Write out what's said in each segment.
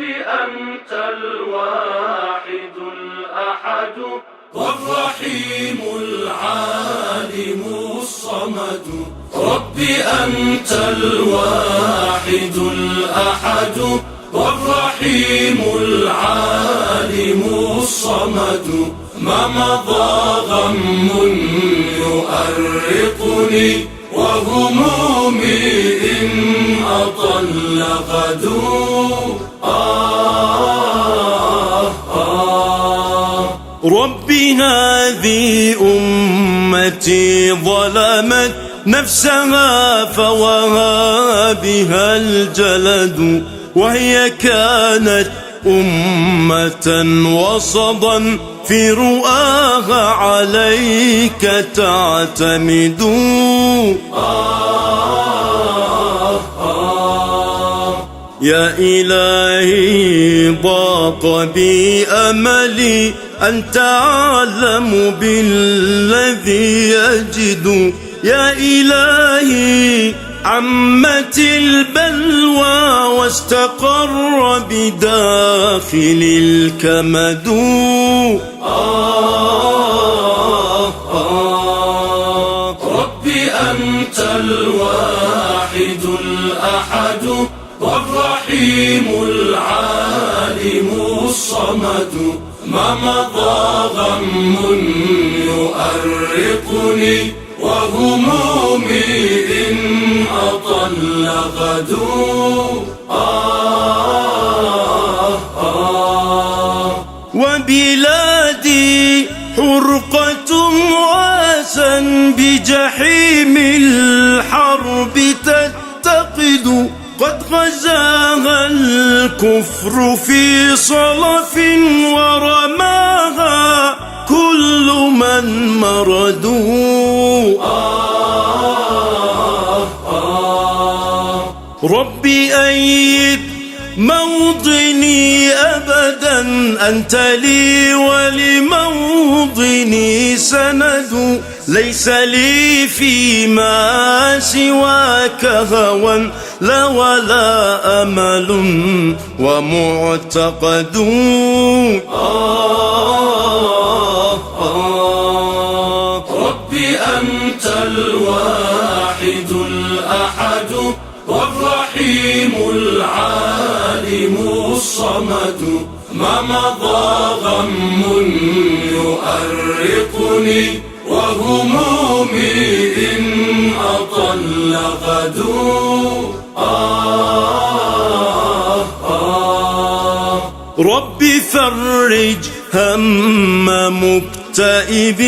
أنت الواحد الأحد والرحيم العالم الصمد. رب أنت الواحد الأحد والرحيم العالم الصمد. ما مضى غم يؤرقني وهمومي إن أطل غدو. ربي هذه أمتي ظلمت نفسها فوهى بها الجلد، وهي كانت أمة وسطا في رؤاها عليك تعتمد. يا إلهي ضاق بي أملي أنت أعلم بالذي يجد. يا إلهي عمت البلوى واستقر بداخل الكمد. ربي أنت الواحد الأحد والرحيم العالم الصمد. ما مضى غم يؤرقني وهمومي إن أطل غدو. وبلادي حرقة واسا بجحيم الحرب تتقد. قد غزاها الكفر في صلف ورماها كل من مردوا. ربي أيد موطني أبدا أنت لي ولموطني سند. ليس لي فيما سواك هوى لا ولا أمل ومعتقد. ربي أنت الواحد الأحد والرحيم العالم الصمد. ما مضى غم يؤرقني وهمومي إن أطل غدو. ربي فرج هم مكتئب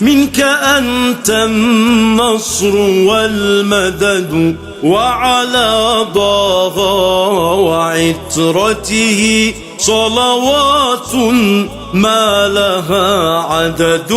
منك أنت النصر والمدد. وعلى ضاغى وعترته صلوات ما لها عدد.